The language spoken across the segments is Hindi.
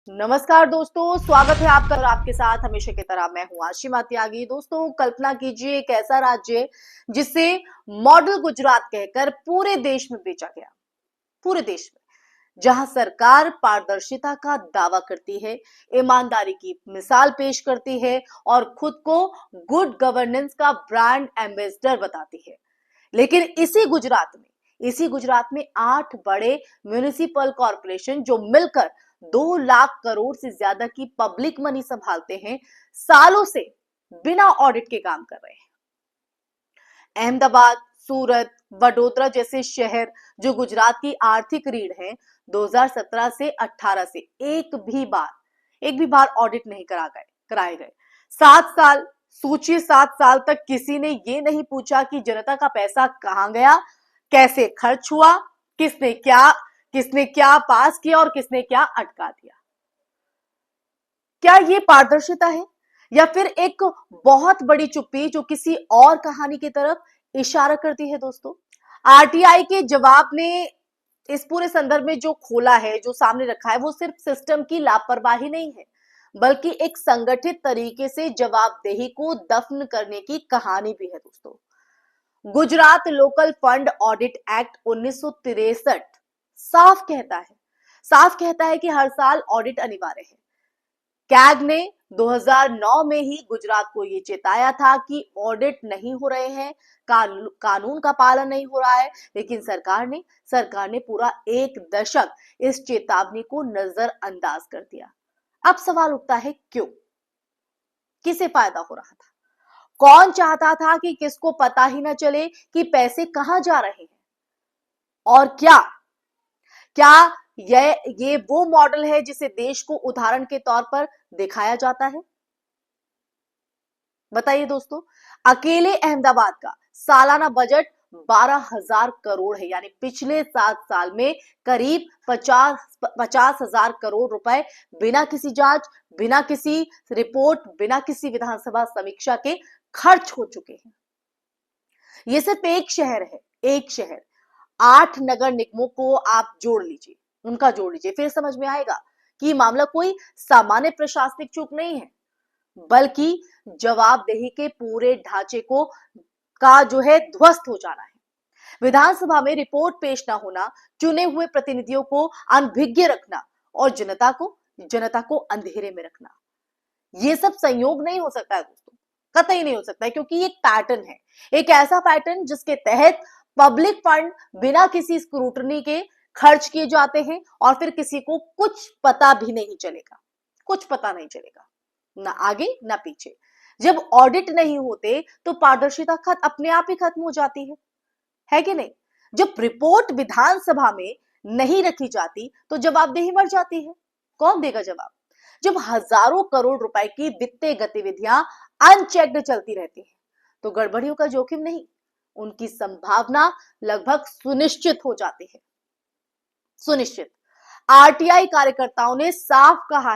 नमस्कार दोस्तों, स्वागत है आपका और आपके साथ हमेशा की तरह मैं हूं आशिमा त्यागी। दोस्तों, कल्पना कीजिए एक ऐसा राज्य जिसे मॉडल गुजरात कहकर पूरे देश में बेचा गया। पूरे देश में जहां सरकार पारदर्शिता का दावा करती है, ईमानदारी की मिसाल पेश करती है और खुद को गुड गवर्नेंस का ब्रांड एम्बेसडर बताती है। लेकिन इसी गुजरात में 8 बड़े म्युनिसिपल कॉरपोरेशन जो मिलकर 2 लाख करोड़ से ज्यादा की पब्लिक मनी संभालते हैं, सालों से बिना ऑडिट के काम कर रहे हैं। अहमदाबाद, सूरत, वडोदरा जैसे शहर जो गुजरात की आर्थिक रीढ़ हैं, 2017 से 18 से एक भी बार ऑडिट नहीं कराए गए। 7 साल सोचिए, 7 साल तक किसी ने ये नहीं पूछा कि जनता का पैसा कहां गया, कैसे खर्च हुआ, किसने क्या पास किया और किसने क्या अटका दिया। क्या ये पारदर्शिता है या फिर एक बहुत बड़ी चुप्पी जो किसी और कहानी की तरफ इशारा करती है? दोस्तों, आरटीआई के जवाब ने इस पूरे संदर्भ में जो खोला है, जो सामने रखा है, वो सिर्फ सिस्टम की लापरवाही नहीं है, बल्कि एक संगठित तरीके से जवाबदेही को दफन करने की कहानी भी है। दोस्तों, Gujarat local fund audit act 1963 साफ कहता है साफ कहता है कि हर साल ऑडिट अनिवार्य है। कैग ने 2009 में ही गुजरात को ये चेताया था कि ऑडिट नहीं हो रहे हैं, कानून का पालन नहीं हो रहा है, लेकिन सरकार ने पूरा 1 दशक इस चेतावनी को नजरअंदाज कर दिया। अब सवाल उठता है, क्यों? किसे फायदा हो रहा था? कौन चाहता था कि किसको पता ही ना चले कि पैसे कहां जा रहे हैं? और क्या ये वो मॉडल है जिसे देश को उदाहरण के तौर पर दिखाया जाता है? बताइए दोस्तों। अकेले अहमदाबाद का सालाना बजट 12,000 करोड़ है, यानी पिछले 7 साल में करीब 50,000 करोड़ रुपए बिना किसी जांच, बिना किसी रिपोर्ट, बिना किसी विधानसभा समीक्षा के खर्च हो चुके हैं। ये सिर्फ एक शहर 8 नगर निगमों को आप जोड़ लीजिए, फिर समझ में आएगा कि मामला कोई सामान्य प्रशासनिक चूक नहीं है, बल्कि जवाबदेही के पूरे ढांचे का जो है ध्वस्त हो जाना है। विधानसभा में रिपोर्ट पेश ना होना, चुने हुए प्रतिनिधियों को अनभिज्ञ रखना और जनता को अंधेरे में रखना, ये सब संयोग नहीं हो सकता है दोस्तों, कतई नहीं हो सकता है, क्योंकि एक पैटर्न है, एक ऐसा पैटर्न जिसके तहत पब्लिक फंड बिना किसी स्क्रूटनी के खर्च किए जाते हैं और फिर किसी को कुछ पता नहीं चलेगा, ना आगे ना पीछे। जब ऑडिट नहीं होते तो पारदर्शिता अपने आप ही खत्म हो जाती है कि नहीं? जब रिपोर्ट विधानसभा में नहीं रखी जाती तो जवाबदेही मर जाती है। कौन देगा जवाब? जब हजारों करोड़ रुपए की वित्तीय गतिविधियां अनचेक्ड चलती रहती हैं, तो गड़बड़ियों का जोखिम नहीं, उनकी संभावना लगभग सुनिश्चित। आरटीआई कार्यकर्ताओं ने साफ कहा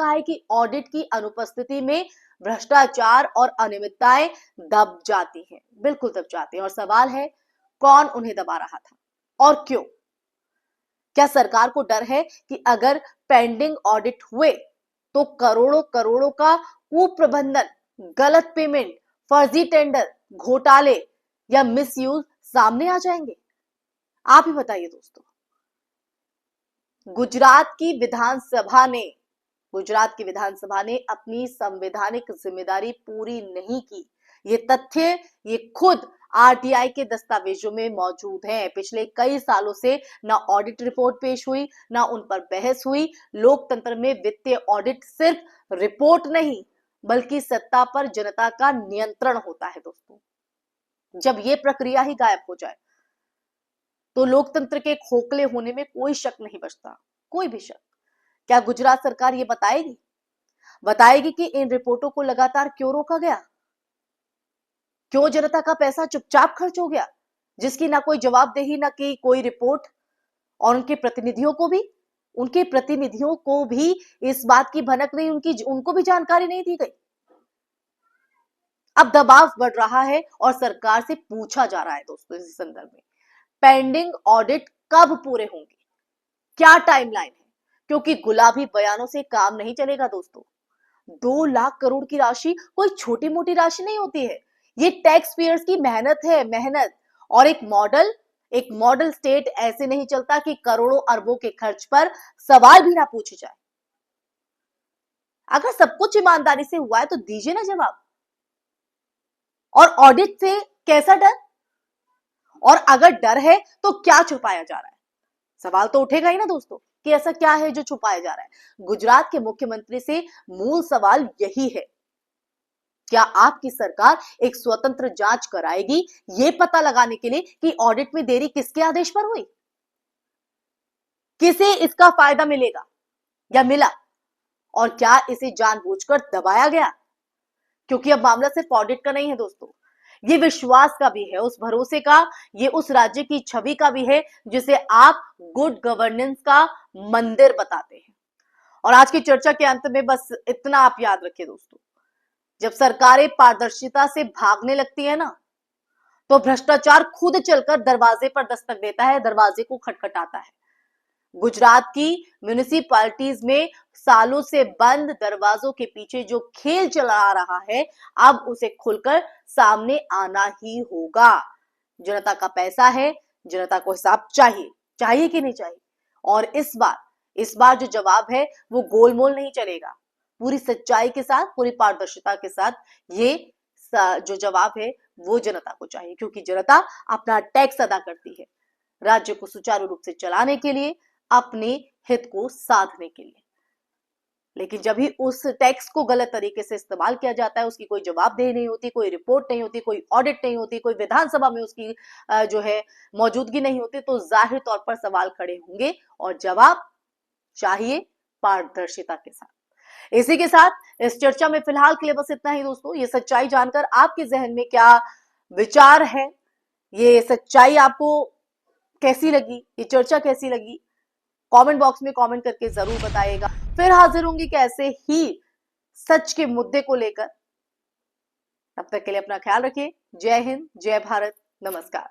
है कि ऑडिट की अनुपस्थिति में भ्रष्टाचार और अनियमितताएं दब जाती हैं, बिल्कुल दब जाती हैं। और सवाल है, कौन उन्हें दबा रहा था और क्यों? क्या सरकार को डर है कि अगर पेंडिंग ऑडिट हुए तो करोड़ों करोड़ों का कुप्रबंधन, गलत पेमेंट, फर्जी टेंडर, घोटाले या मिसयूज सामने आ जाएंगे? आप ही बताइए दोस्तों। गुजरात की विधानसभा ने अपनी संवैधानिक जिम्मेदारी पूरी नहीं की। ये खुद आरटीआई के दस्तावेजों में मौजूद है। पिछले कई सालों से ना ऑडिट रिपोर्ट पेश हुई, ना उन पर बहस हुई। लोकतंत्र में वित्तीय ऑडिट सिर्फ रिपोर्ट नहीं, बल्कि सत्ता पर जनता का नियंत्रण होता है दोस्तों। जब ये प्रक्रिया ही गायब हो जाए तो लोकतंत्र के खोखले होने में कोई शक नहीं बचता, कोई भी शक। क्या गुजरात सरकार ये बताएगी कि इन रिपोर्टों को लगातार क्यों रोका गया? क्यों जनता का पैसा चुपचाप खर्च हो गया, जिसकी ना कोई जवाबदेही, ना की कोई रिपोर्ट? और उनके प्रतिनिधियों को भी इस बात की भनक नहीं, उनको भी जानकारी नहीं दी गई। अब दबाव बढ़ रहा है और सरकार से पूछा जा रहा है दोस्तों इस संदर्भ में, पेंडिंग ऑडिट कब पूरे होंगे? क्या टाइमलाइन है? क्योंकि गुलाबी बयानों से काम नहीं चलेगा दोस्तों। 2 लाख करोड़ की राशि कोई छोटी मोटी राशि नहीं होती है। ये टैक्स पेयर्स की मेहनत है, मेहनत। और एक मॉडल स्टेट ऐसे नहीं चलता कि करोड़ों अरबों के खर्च पर सवाल भी ना पूछे जाए। अगर सब कुछ ईमानदारी से हुआ है तो दीजिए ना जवाब। और ऑडिट से कैसा डर? और अगर डर है तो क्या छुपाया जा रहा है? सवाल तो उठेगा ही ना दोस्तों कि ऐसा क्या है जो छुपाया जा रहा है। गुजरात के मुख्यमंत्री से मूल सवाल यही है, क्या आपकी सरकार एक स्वतंत्र जांच कराएगी ये पता लगाने के लिए कि ऑडिट में देरी किसके आदेश पर हुई, किसे इसका फायदा मिलेगा या मिला, और क्या इसे जानबूझकर दबाया गया? क्योंकि अब मामला सिर्फ ऑडिट का नहीं है दोस्तों, ये विश्वास का भी है, उस भरोसे का, ये उस राज्य की छवि का भी है जिसे आप गुड गवर्नेंस का मंदिर बताते हैं। और आज की चर्चा के अंत में बस इतना आप याद रखिए दोस्तों, जब सरकारें पारदर्शिता से भागने लगती है ना, तो भ्रष्टाचार खुद चलकर दरवाजे पर दस्तक देता है, दरवाजे को खटखटाता है। गुजरात की म्युनिसिपैलिटीज में सालों से बंद दरवाजों के पीछे जो खेल चला रहा है, अब उसे खुलकर सामने आना ही होगा। जनता का पैसा है, जनता को हिसाब चाहिए, चाहिए कि नहीं चाहिए? और इस बार जो जवाब है वो गोलमोल नहीं चलेगा। पूरी सच्चाई के साथ, पूरी पारदर्शिता के साथ ये जो जवाब है वो जनता को चाहिए, क्योंकि जनता अपना टैक्स अदा करती है राज्य को सुचारू रूप से चलाने के लिए, अपने हित को साधने के लिए। लेकिन जब भी उस टैक्स को गलत तरीके से इस्तेमाल किया जाता है, उसकी कोई जवाबदेही नहीं होती, कोई रिपोर्ट नहीं होती, कोई ऑडिट नहीं होती, कोई विधानसभा में उसकी जो है मौजूदगी नहीं होती, तो जाहिर तौर पर सवाल खड़े होंगे और जवाब चाहिए पारदर्शिता के साथ। इसी के साथ इस चर्चा में फिलहाल के लिए बस इतना ही दोस्तों। ये सच्चाई जानकर आपके जहन में क्या विचार है, ये सच्चाई आपको कैसी लगी, ये चर्चा कैसी लगी, कमेंट बॉक्स में कमेंट करके जरूर बताइएगा। फिर हाजिर होंगी कैसे ही सच के मुद्दे को लेकर। तब तक के लिए अपना ख्याल रखिए। जय हिंद, जय भारत, नमस्कार।